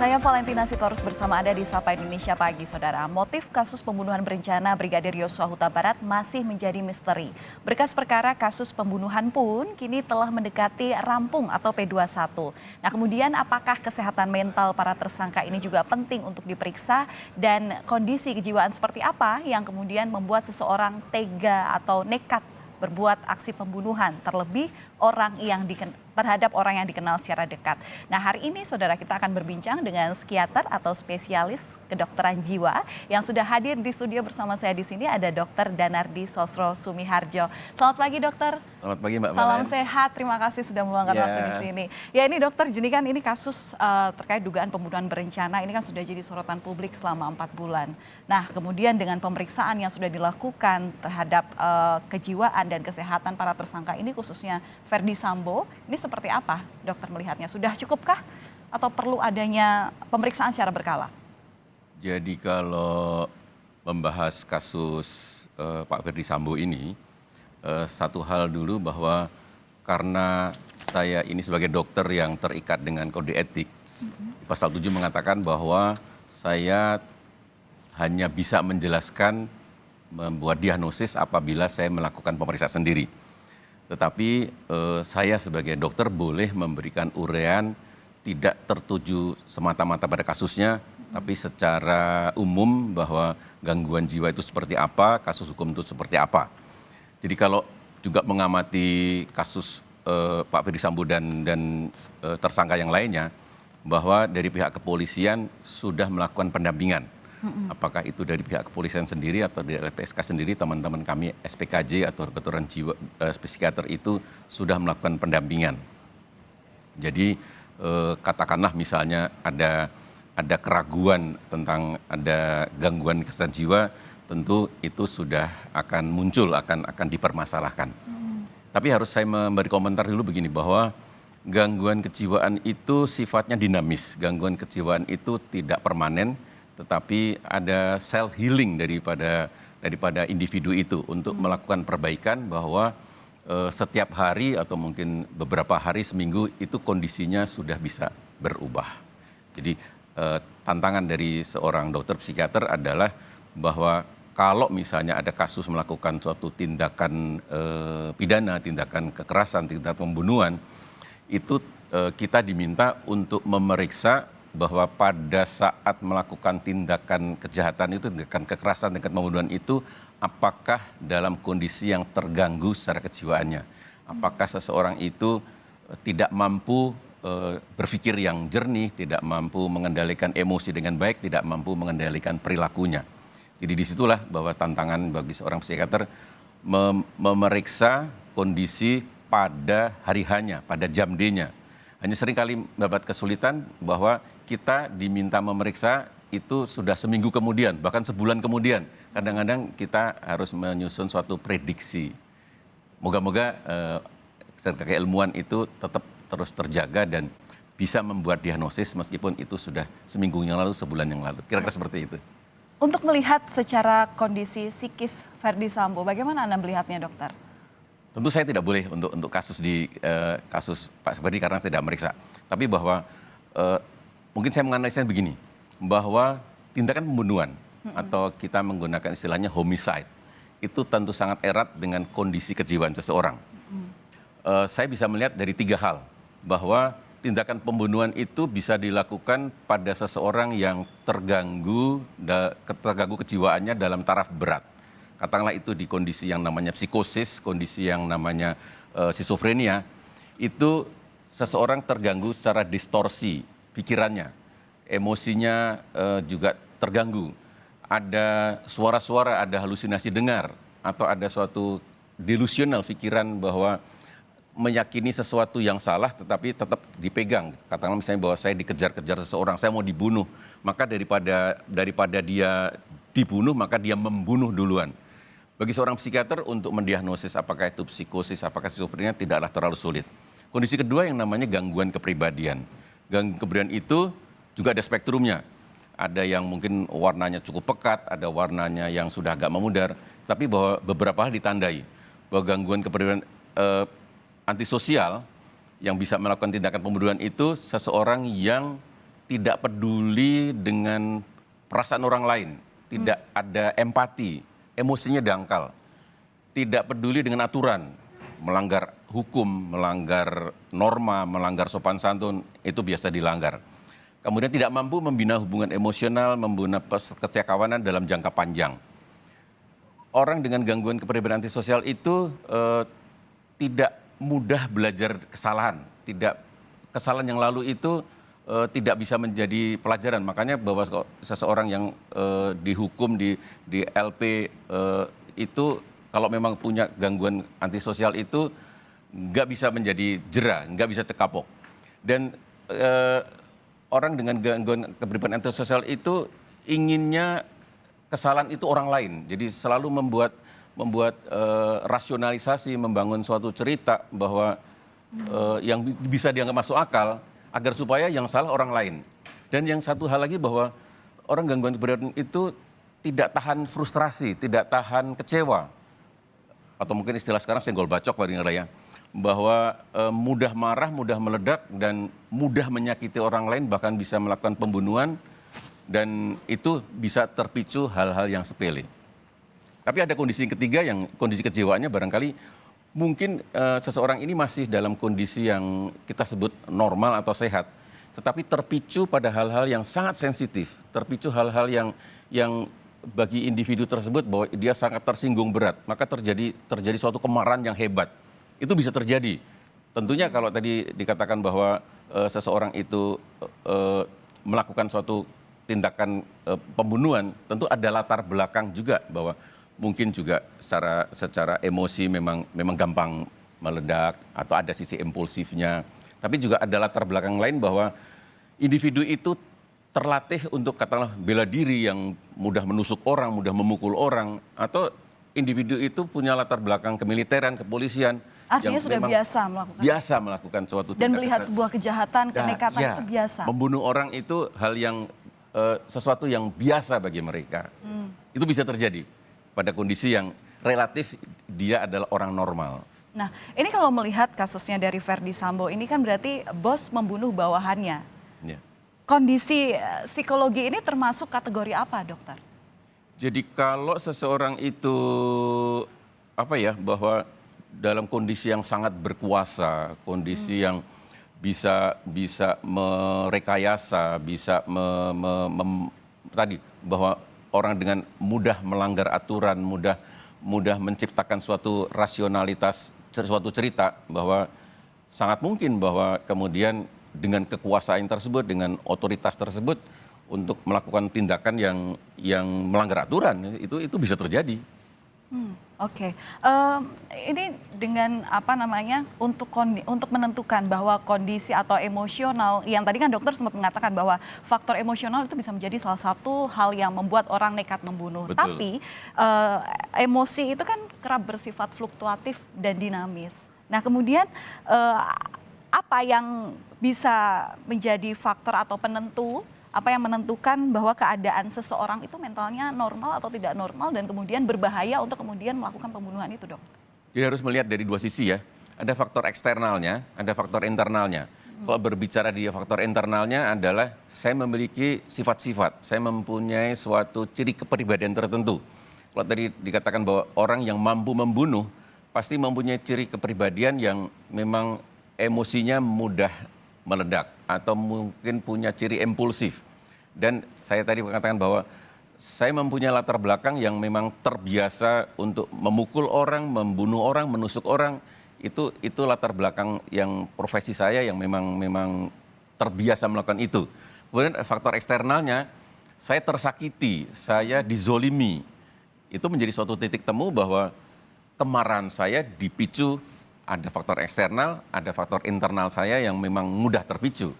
Saya Valentina Sitorus bersama Anda di Sapa Indonesia Pagi, Saudara. Motif kasus pembunuhan berencana Brigadir Yosua Huta Barat masih menjadi misteri. Berkas perkara kasus pembunuhan pun kini telah mendekati rampung atau P21. Nah, kemudian apakah kesehatan mental para tersangka ini juga penting untuk diperiksa dan kondisi kejiwaan seperti apa yang kemudian membuat seseorang tega atau nekat berbuat aksi pembunuhan, terlebih terhadap orang yang dikenal secara dekat. Nah, hari ini saudara kita akan berbincang dengan psikiater atau spesialis kedokteran jiwa yang sudah hadir di studio bersama saya di sini, ada Dr. Danardi Sosro Sumiharjo. Selamat pagi dokter. Selamat pagi Mbak Salam Valen. sehat, terima kasih sudah meluangkan waktu di sini. Ya ini dokter, jadi kan ini kasus terkait dugaan pembunuhan berencana, ini kan sudah jadi sorotan publik selama 4 bulan. Nah, kemudian dengan pemeriksaan yang sudah dilakukan terhadap kejiwaan dan kesehatan para tersangka ini, khususnya Ferdi Sambo, ini seperti apa dokter melihatnya? Sudah cukupkah atau perlu adanya pemeriksaan secara berkala? Jadi kalau membahas kasus Pak Ferdi Sambo ini, satu hal dulu bahwa karena saya ini sebagai dokter yang terikat dengan kode etik, pasal 7 mengatakan bahwa saya hanya bisa menjelaskan, membuat diagnosis apabila saya melakukan pemeriksaan sendiri. Tetapi saya sebagai dokter boleh memberikan uraian tidak tertuju semata-mata pada kasusnya, tapi secara umum bahwa gangguan jiwa itu seperti apa, kasus hukum itu seperti apa. Jadi kalau juga mengamati kasus Pak Ferdi Sambo dan tersangka yang lainnya, bahwa dari pihak kepolisian sudah melakukan pendampingan. Apakah itu dari pihak kepolisian sendiri atau dari LPSK sendiri, teman-teman kami SPKJ atau kedokteran jiwa psikiater itu sudah melakukan pendampingan. Jadi katakanlah misalnya ada keraguan tentang ada gangguan kesehatan jiwa, tentu itu sudah akan muncul, akan dipermasalahkan. Tapi harus saya memberi komentar dulu begini, bahwa gangguan kejiwaan itu sifatnya dinamis. Gangguan kejiwaan itu tidak permanen, tetapi ada self healing daripada individu itu untuk melakukan perbaikan, bahwa setiap hari atau mungkin beberapa hari seminggu itu kondisinya sudah bisa berubah. Jadi tantangan dari seorang dokter psikiater adalah bahwa kalau misalnya ada kasus melakukan suatu tindakan pidana, tindakan kekerasan, tindakan pembunuhan, itu kita diminta untuk memeriksa bahwa pada saat melakukan tindakan kejahatan itu, tindakan kekerasan, tindakan pembunuhan itu, apakah dalam kondisi yang terganggu secara kejiwaannya. Apakah seseorang itu tidak mampu berpikir yang jernih, tidak mampu mengendalikan emosi dengan baik, tidak mampu mengendalikan perilakunya. Jadi disitulah bahwa tantangan bagi seorang psikiater memeriksa kondisi pada hari hanya, pada jam D-nya. Hanya seringkali mendapat kesulitan bahwa kita diminta memeriksa itu sudah seminggu kemudian, bahkan sebulan kemudian. Kadang-kadang kita harus menyusun suatu prediksi. Moga-moga keilmuan itu tetap terus terjaga dan bisa membuat diagnosis meskipun itu sudah seminggu yang lalu, sebulan yang lalu. Kira-kira seperti itu. Untuk melihat secara kondisi psikis Ferdi Sambo, bagaimana Anda melihatnya dokter? Tentu saya tidak boleh untuk kasus kasus Pak Ferdi karena tidak meriksa. Tapi bahwa mungkin saya menganalisanya begini, bahwa tindakan pembunuhan atau kita menggunakan istilahnya homicide itu tentu sangat erat dengan kondisi kejiwaan seseorang. Saya bisa melihat dari 3 hal, bahwa tindakan pembunuhan itu bisa dilakukan pada seseorang yang terganggu kejiwaannya dalam taraf berat. Katakanlah itu di kondisi yang namanya psikosis, kondisi yang namanya skizofrenia, itu seseorang terganggu secara distorsi pikirannya, emosinya juga terganggu. Ada suara-suara, ada halusinasi dengar, atau ada suatu delusional pikiran bahwa meyakini sesuatu yang salah tetapi tetap dipegang. Katakanlah misalnya bahwa saya dikejar-kejar seseorang, saya mau dibunuh, maka daripada dia dibunuh, maka dia membunuh duluan. Bagi seorang psikiater untuk mendiagnosis apakah itu psikosis, apakah skizofrenia tidaklah terlalu sulit. Kondisi kedua yang namanya gangguan kepribadian. Gangguan kepribadian itu juga ada spektrumnya. Ada yang mungkin warnanya cukup pekat, ada warnanya yang sudah agak memudar, tapi bahwa beberapa hal ditandai. Bahwa gangguan kepribadian antisosial yang bisa melakukan tindakan pembunuhan itu seseorang yang tidak peduli dengan perasaan orang lain, tidak ada empati, emosinya dangkal, tidak peduli dengan aturan, melanggar hukum, melanggar norma, melanggar sopan santun, itu biasa dilanggar. Kemudian tidak mampu membina hubungan emosional, membina kesetiakawanan dalam jangka panjang. Orang dengan gangguan kepribadian antisosial itu tidak mudah belajar kesalahan, kesalahan yang lalu itu tidak bisa menjadi pelajaran. Makanya bahwa seseorang yang dihukum di LP itu kalau memang punya gangguan antisosial itu nggak bisa menjadi jera, nggak bisa cekapok. Dan orang dengan gangguan kepribadian antisosial itu inginnya kesalahan itu orang lain. Jadi selalu membuat rasionalisasi, membangun suatu cerita bahwa yang bisa dianggap masuk akal agar supaya yang salah orang lain. Dan yang satu hal lagi bahwa orang gangguan kepribadian itu tidak tahan frustrasi, tidak tahan kecewa. Atau mungkin istilah sekarang senggol bacok paling raya. Bahwa mudah marah, mudah meledak, dan mudah menyakiti orang lain, bahkan bisa melakukan pembunuhan. Dan itu bisa terpicu hal-hal yang sepele. Tapi ada kondisi ketiga yang kondisi kejiwaannya barangkali mungkin seseorang ini masih dalam kondisi yang kita sebut normal atau sehat, tetapi terpicu pada hal-hal yang sangat sensitif, terpicu hal-hal yang bagi individu tersebut bahwa dia sangat tersinggung berat, maka terjadi suatu kemarahan yang hebat. Itu bisa terjadi. Tentunya kalau tadi dikatakan bahwa seseorang itu melakukan suatu tindakan pembunuhan, tentu ada latar belakang juga bahwa mungkin juga secara emosi memang gampang meledak atau ada sisi impulsifnya. Tapi juga ada latar belakang lain bahwa individu itu terlatih untuk katakanlah bela diri yang mudah menusuk orang, mudah memukul orang, atau individu itu punya latar belakang kemiliteran, kepolisian. Artinya yang sudah biasa melakukan suatu tindakan. Dan melihat sebuah kejahatan, kenekatan ya, itu biasa. Membunuh orang itu hal yang sesuatu yang biasa bagi mereka. Itu bisa terjadi pada kondisi yang relatif dia adalah orang normal. Nah, ini kalau melihat kasusnya dari Verdi Sambo ini kan berarti bos membunuh bawahannya. Ya. Kondisi psikologi ini termasuk kategori apa, dokter? Jadi kalau seseorang itu bahwa dalam kondisi yang sangat berkuasa, kondisi yang bisa merekayasa, bisa tadi bahwa orang dengan mudah melanggar aturan, mudah menciptakan suatu rasionalitas, suatu cerita bahwa sangat mungkin bahwa kemudian dengan kekuasaan tersebut, dengan otoritas tersebut untuk melakukan tindakan yang melanggar aturan, itu bisa terjadi. Oke. Ini dengan untuk menentukan bahwa kondisi atau emosional yang tadi kan dokter sempat mengatakan bahwa faktor emosional itu bisa menjadi salah satu hal yang membuat orang nekat membunuh. Betul. Tapi emosi itu kan kerap bersifat fluktuatif dan dinamis. Nah, kemudian apa yang bisa menjadi faktor atau penentu, apa yang menentukan bahwa keadaan seseorang itu mentalnya normal atau tidak normal dan kemudian berbahaya untuk kemudian melakukan pembunuhan itu, dok? Jadi harus melihat dari dua sisi ya. Ada faktor eksternalnya, ada faktor internalnya. Kalau berbicara di faktor internalnya adalah saya memiliki sifat-sifat, saya mempunyai suatu ciri kepribadian tertentu. Kalau tadi dikatakan bahwa orang yang mampu membunuh pasti mempunyai ciri kepribadian yang memang emosinya mudah meledak atau mungkin punya ciri impulsif. Dan saya tadi mengatakan bahwa saya mempunyai latar belakang yang memang terbiasa untuk memukul orang, membunuh orang, menusuk orang. Itu latar belakang yang profesi saya yang memang terbiasa melakukan itu. Kemudian faktor eksternalnya, saya tersakiti, saya dizolimi. Itu menjadi suatu titik temu bahwa kemarahan saya dipicu. Ada faktor eksternal, ada faktor internal saya yang memang mudah terpicu.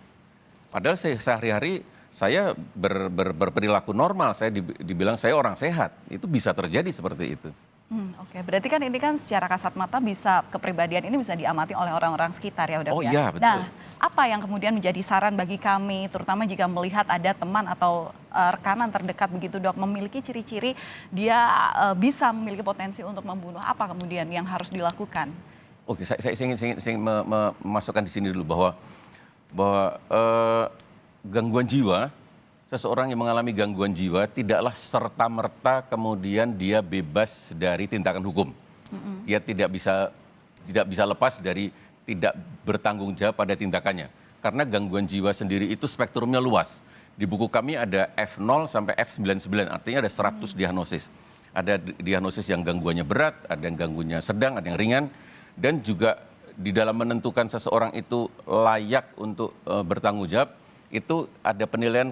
Padahal sehari-hari saya berperilaku normal, saya dibilang saya orang sehat. Itu bisa terjadi seperti itu. Oke, berarti kan ini kan secara kasat mata bisa kepribadian ini bisa diamati oleh orang-orang sekitar ya, Dok, Oh ya. iya, betul. Nah, apa yang kemudian menjadi saran bagi kami, terutama jika melihat ada teman atau rekanan terdekat begitu, Dok, memiliki ciri-ciri dia bisa memiliki potensi untuk membunuh, apa kemudian yang harus dilakukan? Oke, saya ingin memasukkan di sini dulu bahwa gangguan jiwa, seseorang yang mengalami gangguan jiwa tidaklah serta-merta kemudian dia bebas dari tindakan hukum. Dia tidak bisa lepas dari tidak bertanggung jawab pada tindakannya. Karena gangguan jiwa sendiri itu spektrumnya luas. Di buku kami ada F0 sampai F99, artinya ada 100 diagnosis. Ada diagnosis yang gangguannya berat, ada yang gangguannya sedang, ada yang ringan, dan juga di dalam menentukan seseorang itu layak untuk bertanggung jawab, itu ada penilaian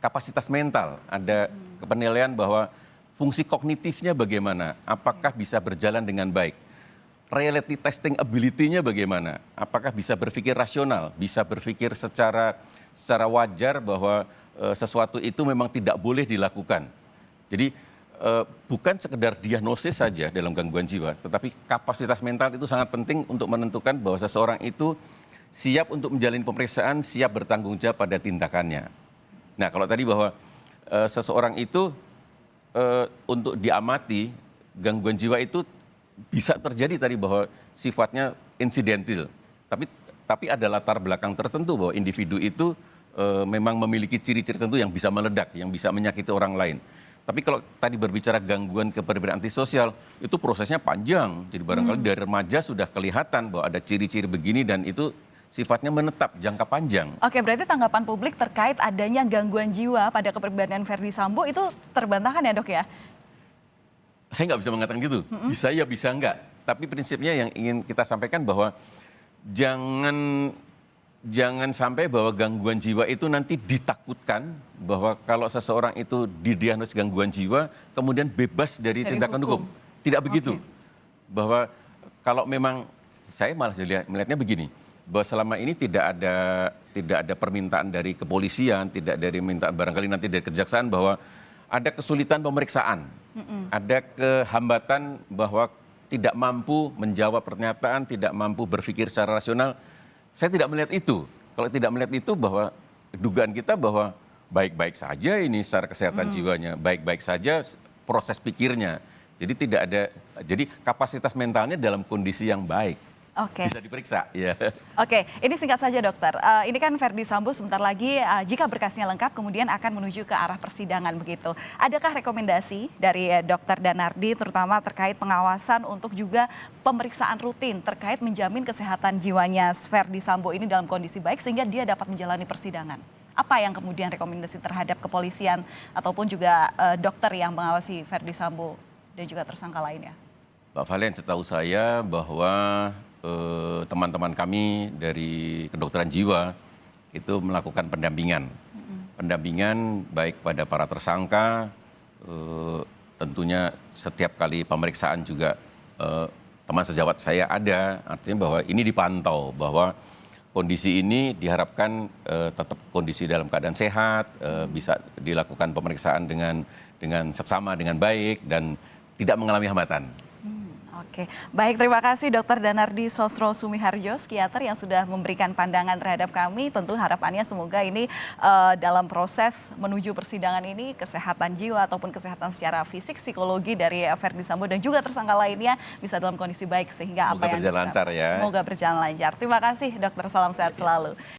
kapasitas mental, ada penilaian bahwa fungsi kognitifnya bagaimana, apakah bisa berjalan dengan baik. Reality testing ability-nya bagaimana, apakah bisa berpikir rasional, bisa berpikir secara wajar bahwa sesuatu itu memang tidak boleh dilakukan. Jadi bukan sekedar diagnosis saja dalam gangguan jiwa, tetapi kapasitas mental itu sangat penting untuk menentukan bahwa seseorang itu siap untuk menjalani pemeriksaan, siap bertanggung jawab pada tindakannya. Nah, kalau tadi bahwa seseorang itu untuk diamati gangguan jiwa itu bisa terjadi tadi bahwa sifatnya insidental, tapi ada latar belakang tertentu bahwa individu itu memang memiliki ciri-ciri tertentu yang bisa meledak, yang bisa menyakiti orang lain. Tapi kalau tadi berbicara gangguan kepribadian antisosial, itu prosesnya panjang. Jadi barangkali dari remaja sudah kelihatan bahwa ada ciri-ciri begini dan itu sifatnya menetap jangka panjang. Oke, berarti tanggapan publik terkait adanya gangguan jiwa pada kepribadian Verdi Sambo itu terbantahkan ya, Dok ya? Saya nggak bisa mengatakan gitu. Bisa ya, bisa enggak. Tapi prinsipnya yang ingin kita sampaikan bahwa jangan sampai bahwa gangguan jiwa itu nanti ditakutkan bahwa kalau seseorang itu didiagnosis gangguan jiwa kemudian bebas dari tindakan hukum. Tidak begitu. Bahwa kalau memang saya malah melihatnya begini, bahwa selama ini tidak ada permintaan dari kepolisian, tidak dari permintaan barangkali nanti dari kejaksaan bahwa ada kesulitan pemeriksaan, ada kehambatan bahwa tidak mampu menjawab pernyataan, tidak mampu berpikir secara rasional. Saya tidak melihat itu. Kalau tidak melihat itu bahwa dugaan kita bahwa baik-baik saja ini secara kesehatan jiwanya, baik-baik saja proses pikirnya. Jadi kapasitas mentalnya dalam kondisi yang baik. Oke. Bisa diperiksa, ya. Oke, ini singkat saja dokter. Ini kan Verdi Sambo sebentar lagi jika berkasnya lengkap kemudian akan menuju ke arah persidangan begitu. Adakah rekomendasi dari dokter Danardi terutama terkait pengawasan untuk juga pemeriksaan rutin terkait menjamin kesehatan jiwanya Verdi Sambo ini dalam kondisi baik sehingga dia dapat menjalani persidangan? Apa yang kemudian rekomendasi terhadap kepolisian ataupun juga dokter yang mengawasi Verdi Sambo dan juga tersangka lainnya? Pak Valen, setahu saya bahwa teman-teman kami dari kedokteran jiwa itu melakukan pendampingan. Pendampingan baik pada para tersangka, tentunya setiap kali pemeriksaan juga teman sejawat saya ada, artinya bahwa ini dipantau, bahwa kondisi ini diharapkan tetap kondisi dalam keadaan sehat, bisa dilakukan pemeriksaan dengan seksama, dengan baik, dan tidak mengalami hambatan. Oke, baik, terima kasih Dr. Danardi Sosro Sumiharjo, psikiater yang sudah memberikan pandangan terhadap kami. Tentu harapannya semoga ini dalam proses menuju persidangan ini kesehatan jiwa ataupun kesehatan secara fisik, psikologi dari Verdi Sambo dan juga tersangka lainnya bisa dalam kondisi baik sehingga Semoga berjalan lancar ya. Semoga berjalan lancar. Terima kasih dokter, salam sehat selalu.